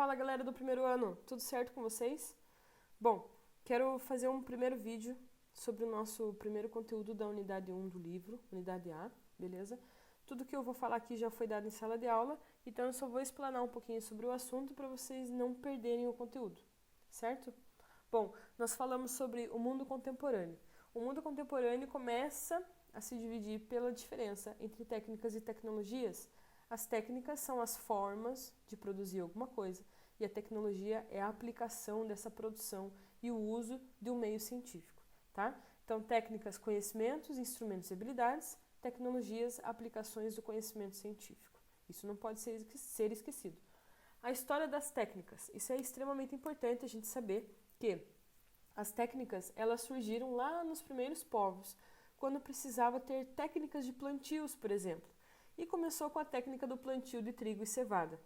Fala galera do primeiro ano, tudo certo com vocês? Bom, quero fazer um primeiro vídeo sobre o nosso primeiro conteúdo da unidade 1 do livro, unidade A, beleza? Tudo que eu vou falar aqui já foi dado em sala de aula, então eu só vou explanar um pouquinho sobre o assunto para vocês não perderem o conteúdo, certo? Bom, nós falamos sobre o mundo contemporâneo. O mundo contemporâneo começa a se dividir pela diferença entre técnicas e tecnologias. As técnicas são as formas de produzir alguma coisa e a tecnologia é a aplicação dessa produção e o uso de um meio científico, tá? Então, técnicas, conhecimentos, instrumentos e habilidades, tecnologias, aplicações do conhecimento científico. Isso não pode ser esquecido. A história das técnicas. Isso é extremamente importante a gente saber que as técnicas elas surgiram lá nos primeiros povos, quando precisava ter técnicas de plantios, por exemplo, e começou com a técnica do plantio de trigo e cevada.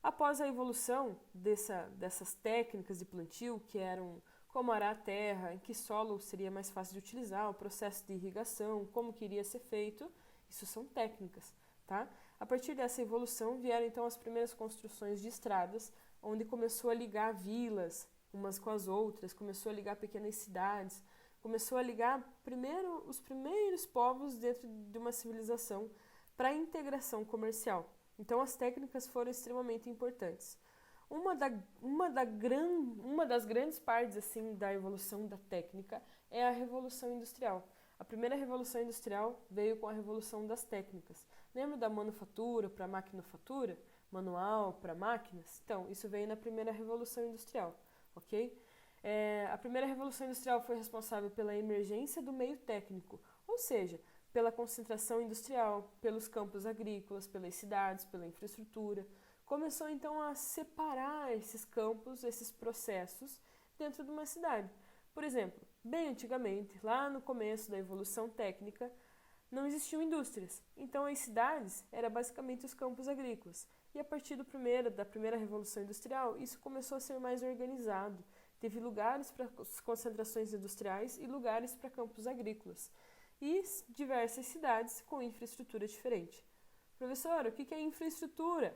Após a evolução dessas técnicas de plantio, que eram como arar a terra, em que solo seria mais fácil de utilizar, o processo de irrigação, como que iria ser feito, isso são técnicas, tá? A partir dessa evolução vieram então as primeiras construções de estradas, onde começou a ligar vilas umas com as outras, começou a ligar pequenas cidades, começou a ligar primeiro os primeiros povos dentro de uma civilização para a integração comercial. Então as técnicas foram extremamente importantes. Uma das grandes partes assim da evolução da técnica é a Revolução Industrial. A primeira Revolução Industrial veio com a Revolução das Técnicas. Lembra da manufatura para maquinofatura? Manual para máquinas? Então, isso veio na primeira Revolução Industrial, ok? A primeira Revolução Industrial foi responsável pela emergência do meio técnico, ou seja, pela concentração industrial, pelos campos agrícolas, pelas cidades, pela infraestrutura. Começou então a separar esses campos, esses processos dentro de uma cidade. Por exemplo, bem antigamente, lá no começo da evolução técnica, não existiam indústrias. Então as cidades eram basicamente os campos agrícolas. E a partir da primeira Revolução Industrial, isso começou a ser mais organizado. Teve lugares para concentrações industriais e lugares para campos agrícolas. E diversas cidades com infraestrutura diferente. Professor, o que é infraestrutura?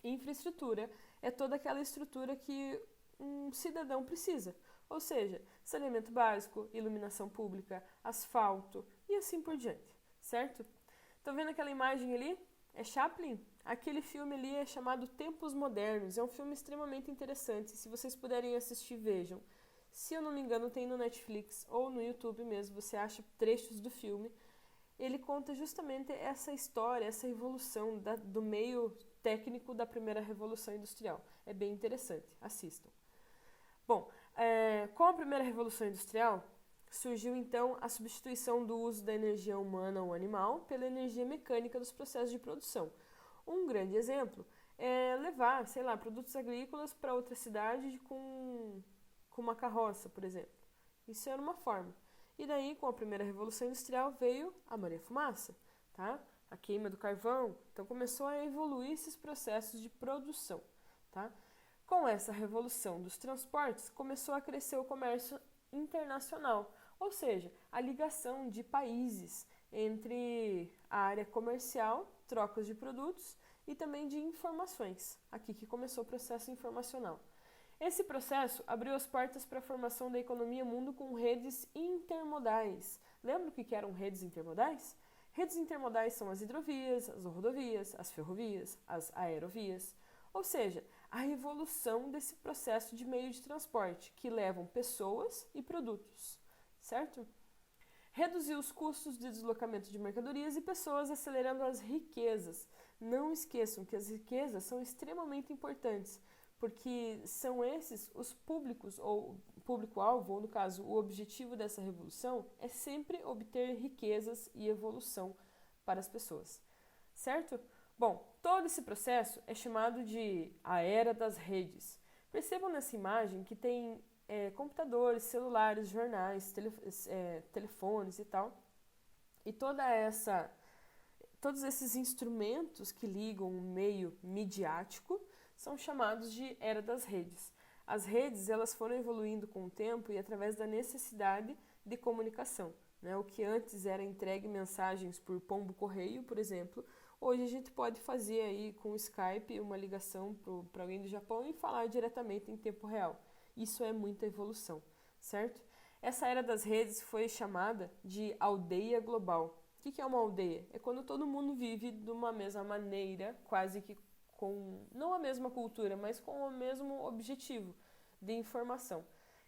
Infraestrutura é toda aquela estrutura que um cidadão precisa, ou seja, saneamento básico, iluminação pública, asfalto e assim por diante, certo? Estão vendo aquela imagem ali? É Chaplin? Aquele filme ali é chamado Tempos Modernos, é um filme extremamente interessante, se vocês puderem assistir, vejam. Se eu não me engano, tem no Netflix ou no YouTube mesmo, você acha trechos do filme. Ele conta justamente essa história, essa evolução do meio técnico da primeira Revolução Industrial. É bem interessante, assistam. Bom, com a primeira Revolução Industrial, surgiu então a substituição do uso da energia humana ou animal pela energia mecânica dos processos de produção. Um grande exemplo é levar, sei lá, produtos agrícolas para outra cidade com uma carroça, por exemplo. Isso era uma forma. E daí, com a primeira Revolução Industrial, veio a Maria-Fumaça, tá? A queima do carvão. Então, começou a evoluir esses processos de produção, tá? Com essa revolução dos transportes, começou a crescer o comércio internacional, ou seja, a ligação de países entre a área comercial, trocas de produtos e também de informações. Aqui que começou o processo informacional. Esse processo abriu as portas para a formação da economia mundo com redes intermodais. Lembra o que eram redes intermodais? Redes intermodais são as hidrovias, as rodovias, as ferrovias, as aerovias. Ou seja, a evolução desse processo de meio de transporte que levam pessoas e produtos, certo? Reduzir os custos de deslocamento de mercadorias e pessoas, acelerando as riquezas. Não esqueçam que as riquezas são extremamente importantes, porque são esses os públicos, ou público-alvo, ou no caso, o objetivo dessa revolução é sempre obter riquezas e evolução para as pessoas, certo? Bom, todo esse processo é chamado de a Era das Redes. Percebam nessa imagem que tem computadores, celulares, jornais, telefones e tal, e todos esses instrumentos que ligam o meio midiático são chamados de Era das Redes. As redes elas foram evoluindo com o tempo e através da necessidade de comunicação. O que antes era entregue mensagens por pombo-correio, por exemplo, Hoje a gente pode fazer aí com o Skype uma ligação para alguém do Japão e falar diretamente em tempo real. Isso é muita evolução, certo? Essa era das redes foi chamada de aldeia global. O que é uma aldeia? É quando todo mundo vive de uma mesma maneira, quase que com, não a mesma cultura, mas com o mesmo objetivo de informação.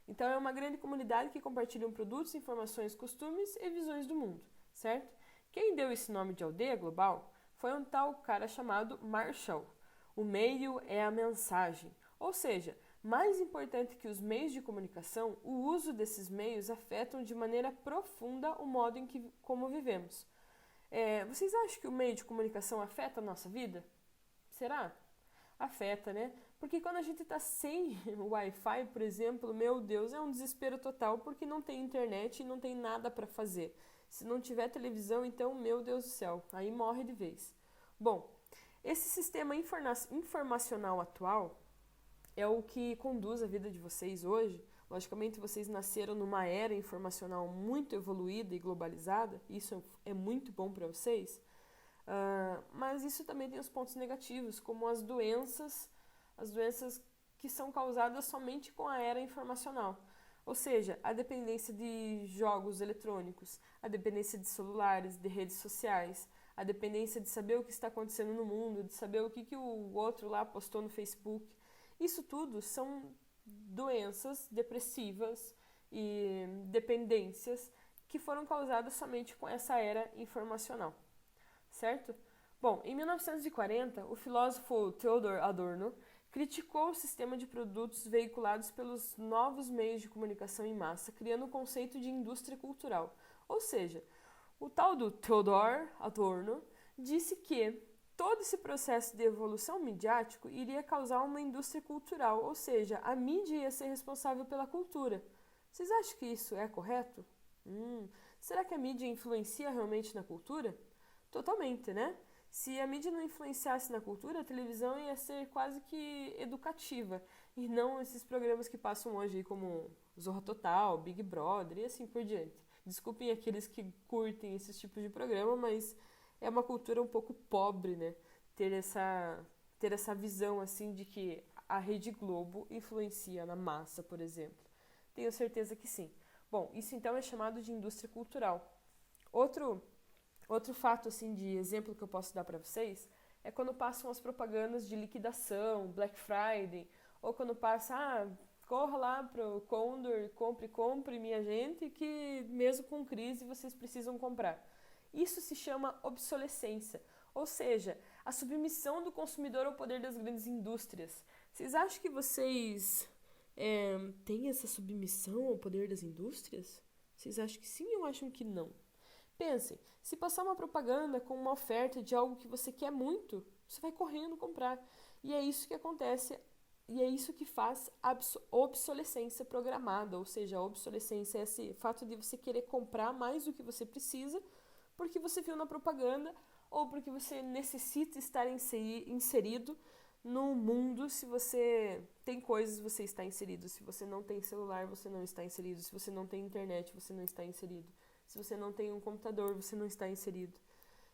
Então é uma grande comunidade que compartilham produtos, informações, costumes e visões do mundo, certo? Quem deu esse nome de aldeia global foi um tal cara chamado Marshall. O meio é a mensagem, ou seja, mais importante que os meios de comunicação, o uso desses meios afetam de maneira profunda o modo em que como vivemos. Vocês acham que o meio de comunicação afeta a nossa vida? Será? Afeta, né? Porque quando a gente está sem Wi-Fi, por exemplo, meu Deus, é um desespero total porque não tem internet e não tem nada para fazer. Se não tiver televisão, então, meu Deus do céu, aí morre de vez. Bom, esse sistema informacional atual é o que conduz a vida de vocês hoje. Logicamente, vocês nasceram numa era informacional muito evoluída e globalizada, isso é muito bom para vocês, mas isso também tem os pontos negativos, como as doenças que são causadas somente com a era informacional. Ou seja, a dependência de jogos eletrônicos, a dependência de celulares, de redes sociais, a dependência de saber o que está acontecendo no mundo, de saber o que o outro lá postou no Facebook. Isso tudo são doenças depressivas e dependências que foram causadas somente com essa era informacional, certo? Bom, em 1940, o filósofo Theodor Adorno criticou o sistema de produtos veiculados pelos novos meios de comunicação em massa, criando o conceito de indústria cultural. Ou seja, o tal do Theodor Adorno disse que todo esse processo de evolução midiático iria causar uma indústria cultural, ou seja, a mídia ia ser responsável pela cultura. Vocês acham que isso é correto? Será que a mídia influencia realmente na cultura? Totalmente, né? Se a mídia não influenciasse na cultura, a televisão ia ser quase que educativa, e não esses programas que passam hoje, como Zorra Total, Big Brother e assim por diante. Desculpem aqueles que curtem esses tipos de programa, mas é uma cultura um pouco pobre, né? Ter essa visão assim de que a Rede Globo influencia na massa, por exemplo. Tenho certeza que sim. Bom, isso então é chamado de indústria cultural. Outro fato assim de exemplo que eu posso dar para vocês é quando passam as propagandas de liquidação, Black Friday, ou quando passa, corra lá pro Condor, compre minha gente, que mesmo com crise vocês precisam comprar. Isso se chama obsolescência, ou seja, a submissão do consumidor ao poder das grandes indústrias. Vocês acham que vocês têm essa submissão ao poder das indústrias? Vocês acham que sim ou acham que não? Pensem, se passar uma propaganda com uma oferta de algo que você quer muito, você vai correndo comprar. E é isso que acontece, e é isso que faz a obsolescência programada, ou seja, a obsolescência é esse fato de você querer comprar mais do que você precisa, porque você viu na propaganda ou porque você necessita estar inserido no mundo. Se você tem coisas, você está inserido. Se você não tem celular, você não está inserido. Se você não tem internet, você não está inserido. Se você não tem um computador, você não está inserido.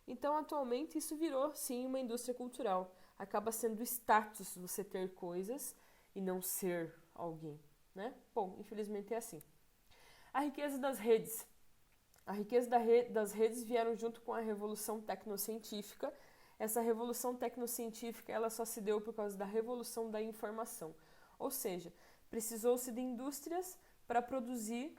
Então, atualmente, isso virou, sim, uma indústria cultural. Acaba sendo status você ter coisas e não ser alguém, né? Bom, infelizmente é assim. A riqueza das redes. A riqueza das redes vieram junto com a revolução tecnocientífica. Essa revolução tecnocientífica ela só se deu por causa da revolução da informação. Ou seja, precisou-se de indústrias para produzir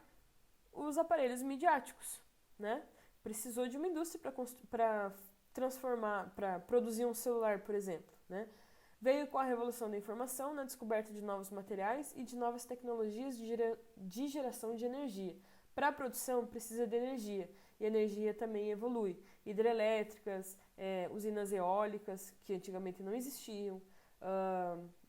os aparelhos midiáticos, né? Precisou de uma indústria para transformar, para produzir um celular, por exemplo, né? Veio com a revolução da informação na descoberta de novos materiais e de novas tecnologias de geração de energia. Para a produção precisa de energia, e a energia também evolui. Hidrelétricas, usinas eólicas, que antigamente não existiam,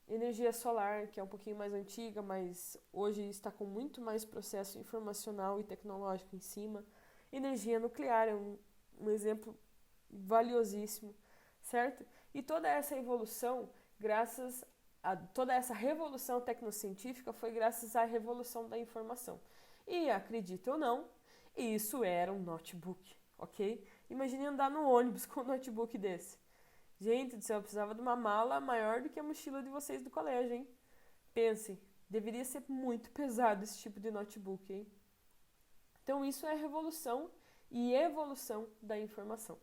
energia solar, que é um pouquinho mais antiga, mas hoje está com muito mais processo informacional e tecnológico em cima. Energia nuclear é um exemplo valiosíssimo, certo? E toda essa evolução, toda essa revolução tecnocientífica foi graças à revolução da informação. E, acredite ou não, isso era um notebook, ok? Imagine andar no ônibus com um notebook desse. Gente do céu, eu precisava de uma mala maior do que a mochila de vocês do colégio, hein? Pensem, deveria ser muito pesado esse tipo de notebook, hein? Então isso é a revolução e evolução da informação.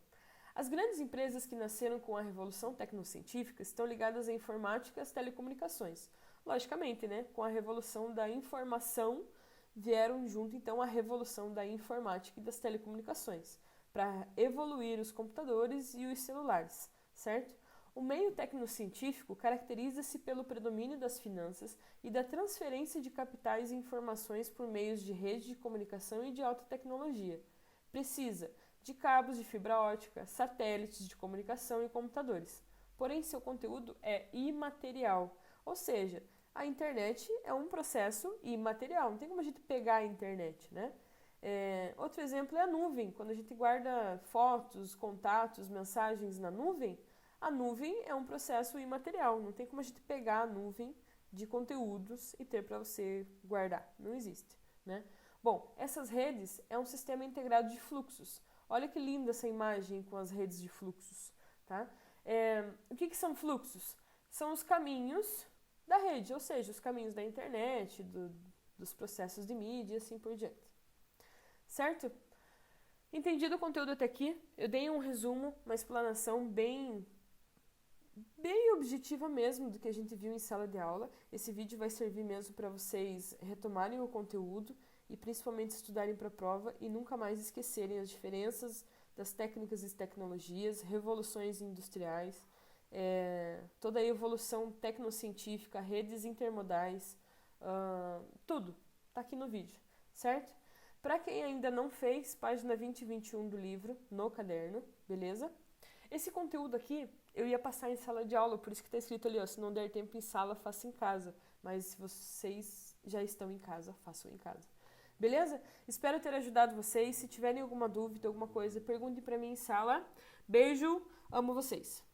As grandes empresas que nasceram com a revolução tecnocientífica estão ligadas à informática e às telecomunicações. Logicamente, né? Com a revolução da informação vieram junto então a revolução da informática e das telecomunicações, para evoluir os computadores e os celulares, certo? O meio tecnocientífico caracteriza-se pelo predomínio das finanças e da transferência de capitais e informações por meios de rede de comunicação e de alta tecnologia. Precisa de cabos de fibra ótica, satélites de comunicação e computadores. Porém, seu conteúdo é imaterial, ou seja, a internet é um processo imaterial, não tem como a gente pegar a internet, né? Outro exemplo é a nuvem. Quando a gente guarda fotos, contatos, mensagens na nuvem, a nuvem é um processo imaterial, não tem como a gente pegar a nuvem de conteúdos e ter para você guardar, não existe, né? Bom, essas redes é um sistema integrado de fluxos. Olha que linda essa imagem com as redes de fluxos, tá? O que são fluxos? São os caminhos da rede, ou seja, os caminhos da internet, dos processos de mídia e assim por diante. Certo? Entendido o conteúdo até aqui, eu dei um resumo, uma explanação bem objetiva mesmo do que a gente viu em sala de aula. Esse vídeo vai servir mesmo para vocês retomarem o conteúdo e principalmente estudarem para a prova e nunca mais esquecerem as diferenças das técnicas e tecnologias, revoluções industriais, toda a evolução tecnocientífica, redes intermodais, tudo está aqui no vídeo, certo? Para quem ainda não fez, página 20 e 21 do livro, no caderno, beleza? Esse conteúdo aqui eu ia passar em sala de aula, por isso que está escrito ali, ó, se não der tempo em sala, faça em casa. Mas se vocês já estão em casa, façam em casa. Beleza? Espero ter ajudado vocês. Se tiverem alguma dúvida, alguma coisa, perguntem para mim em sala. Beijo, amo vocês.